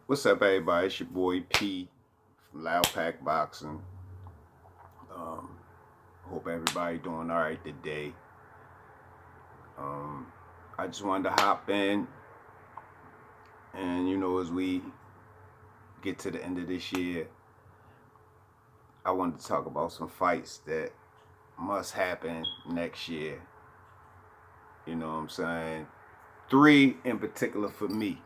What's up, everybody? It's your boy P from Loud Pack Boxing. Um, Hope everybody doing all right today. Um, I just wanted to hop in, and as we get to the end of this year, I wanted to talk about some fights that must happen next year. You know what I'm saying? 3 in particular for me.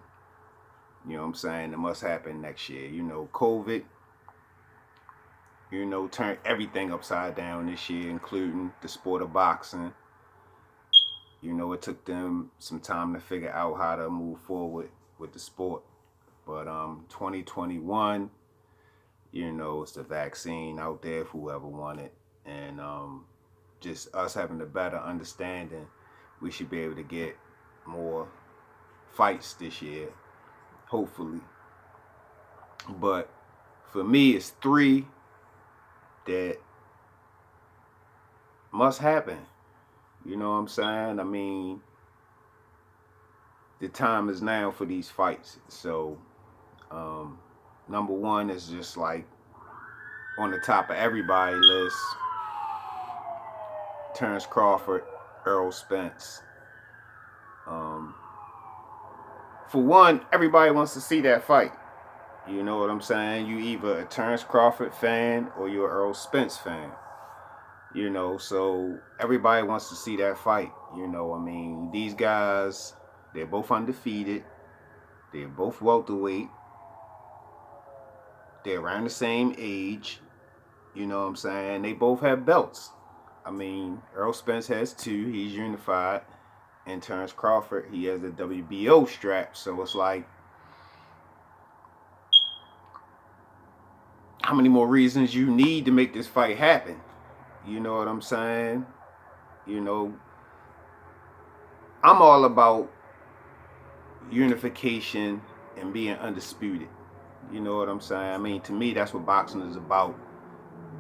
You know what I'm saying? That must happen next year. COVID, turned everything upside down this year, including the sport of boxing. It took them some time to figure out how to move forward with the sport. But 2021, it's the vaccine out there if whoever want it. And just us having a better understanding, we should be able to get more fights this year, hopefully. But for me, it's 3 that must happen. You know what I'm saying? I mean, the time is now for these fights. So, number 1 is just like on the top of everybody's list. Terrence Crawford, Errol Spence. For one, everybody wants to see that fight. You know what I'm saying? You either a Terrence Crawford fan or you're an Errol Spence fan. So everybody wants to see that fight. I mean, these guys, they're both undefeated. They're both welterweight. They're around the same age. You know what I'm saying? They both have belts. I mean, Errol Spence has 2. He's unified. And Terrence Crawford, he has the WBO strap. So it's like, how many more reasons you need to make this fight happen? You know what I'm saying? I'm all about unification and being undisputed. You know what I'm saying? I mean, to me, that's what boxing is about.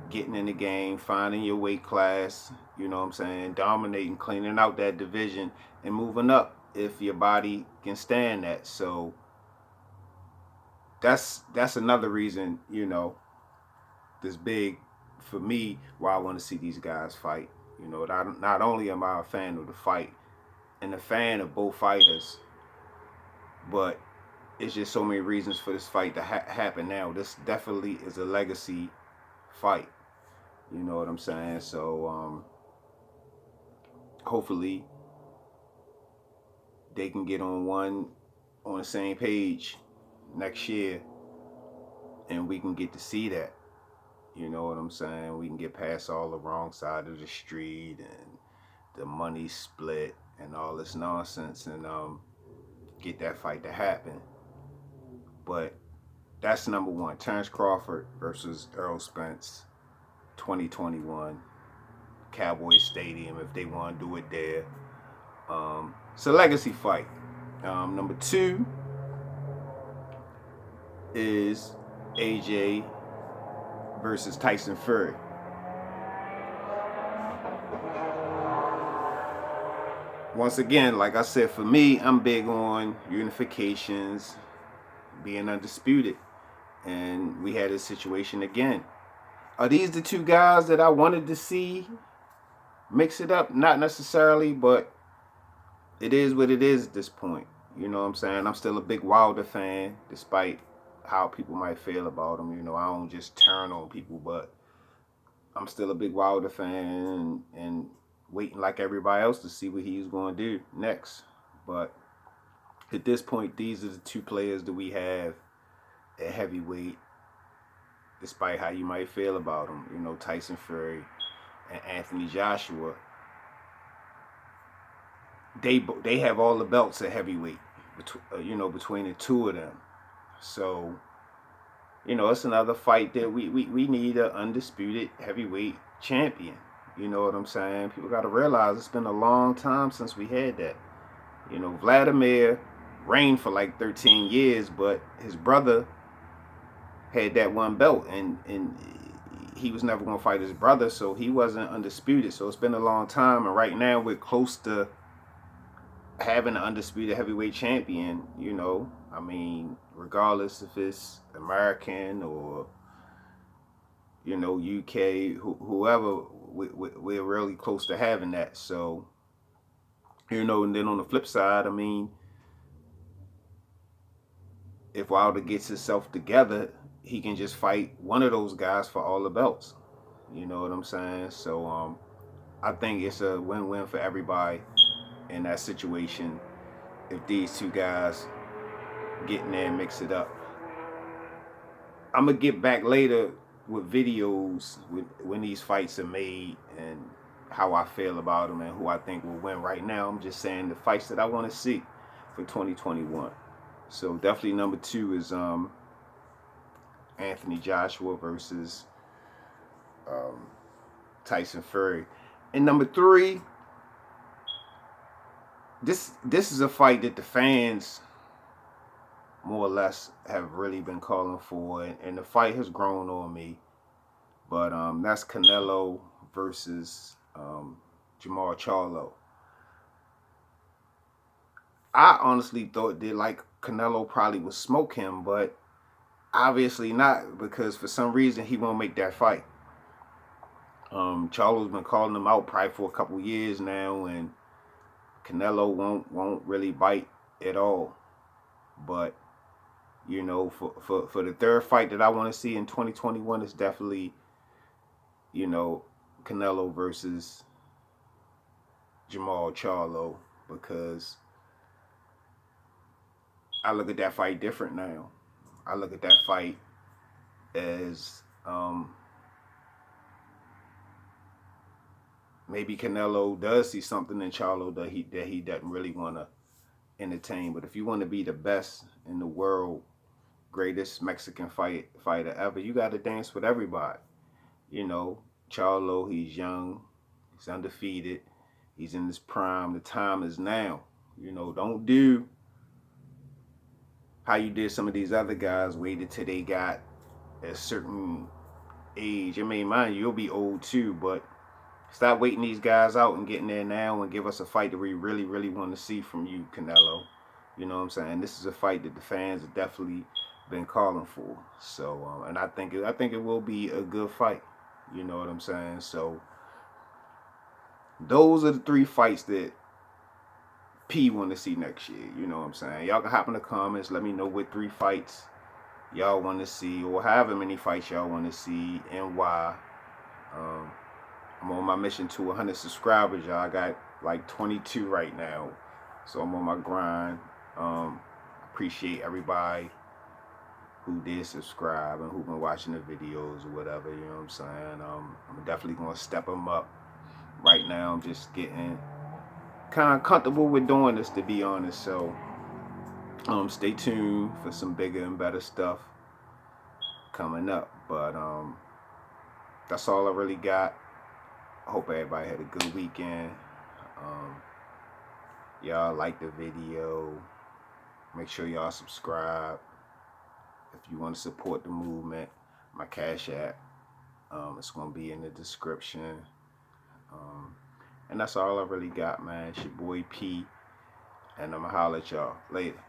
Getting in the game, finding your weight class, you know what I'm saying? Dominating, cleaning out that division, and moving up if your body can stand that. So that's another reason, this big for me why I want to see these guys fight. Not only am I a fan of the fight and a fan of both fighters, but it's just so many reasons for this fight to happen now. This definitely is a legacy fight. You know what I'm saying? So hopefully they can get on the same page next year, and we can get to see that. You know what I'm saying? We can get past all the wrong side of the street and the money split and all this nonsense, and get that fight to happen. But that's number 1. Terrence Crawford versus Errol Spence, 2021, Cowboy Stadium, if they want to do it there. It's a legacy fight. Number 2 is AJ versus Tyson Fury. Once again, like I said, for me, I'm big on unifications, being undisputed. And we had this situation again. Are these the 2 guys that I wanted to see mix it up? Not necessarily, but it is what it is at this point. You know what I'm saying? I'm still a big Wilder fan, despite how people might feel about him. I don't just turn on people, but I'm still a big Wilder fan and waiting like everybody else to see what he's going to do next. But at this point, these are the 2 players that we have at heavyweight, despite how you might feel about them. Tyson Fury and Anthony Joshua. They have all the belts at heavyweight, between the 2 of them. So, it's another fight that we need an undisputed heavyweight champion. You know what I'm saying? People got to realize it's been a long time since we had that. Vladimir reigned for like 13 years, but his brother had that 1 belt, and he was never going to fight his brother, so he wasn't undisputed. So it's been a long time, and right now we're close to having an undisputed heavyweight champion. I mean, regardless if it's American or, you know, UK, whoever, we're really close to having that. So, you know, and then on the flip side, I mean, if Wilder gets himself together, he can just fight one of those guys for all the belts. You know what I'm saying? So, I think it's a win-win for everybody in that situation if these two guys get in there and mix it up. I'm gonna get back later with videos when these fights are made and how I feel about them and who I think will win. Right now, I'm just saying the fights that I want to see for 2021. So definitely number 2 is Anthony Joshua versus um, Tyson Fury, and number 3, this is a fight that the fans more or less have really been calling for, and the fight has grown on me. But that's Canelo versus Jamal Charlo. I honestly thought that like Canelo probably would smoke him, but obviously not, because for some reason he won't make that fight. Charlo's been calling him out probably for a couple years now, and Canelo won't really bite at all. But you know, for the third fight that I want to see in 2021 is definitely, you know, Canelo versus Jamal Charlo, because I look at that fight different now. I look at that fight as maybe Canelo does see something in Charlo that he doesn't really want to entertain. But if you want to be the best in the world, greatest Mexican fighter ever, you got to dance with everybody. You know, Charlo, he's young, he's undefeated, he's in his prime. The time is now. You know, don't do how you did some of these other guys, waited till they got a certain age. I mean, mind you, you'll be old too, but stop waiting these guys out and getting there now and give us a fight that we really, really want to see from you, Canelo. You know what I'm saying? This is a fight that the fans have definitely been calling for. So, and I think it will be a good fight. You know what I'm saying? So, those are the 3 fights that P want to see next year. You know what I'm saying? Y'all can hop in the comments. Let me know what 3 fights y'all want to see, or however many fights y'all want to see, and why. I'm on my mission to 100 subscribers, y'all. I got like 22 right now, so I'm on my grind. Appreciate everybody who did subscribe and who been watching the videos or whatever. You know what I'm saying? I'm definitely gonna step them up. Right now, I'm just getting kind of comfortable with doing this, to be honest. So, stay tuned for some bigger and better stuff coming up. But that's all I really got. I hope everybody had a good weekend. Y'all like the video. Make sure y'all subscribe. If you want to support the movement, my Cash App, it's going to be in the description. And that's all I really got, man. It's your boy P. And I'm going to holler at y'all later.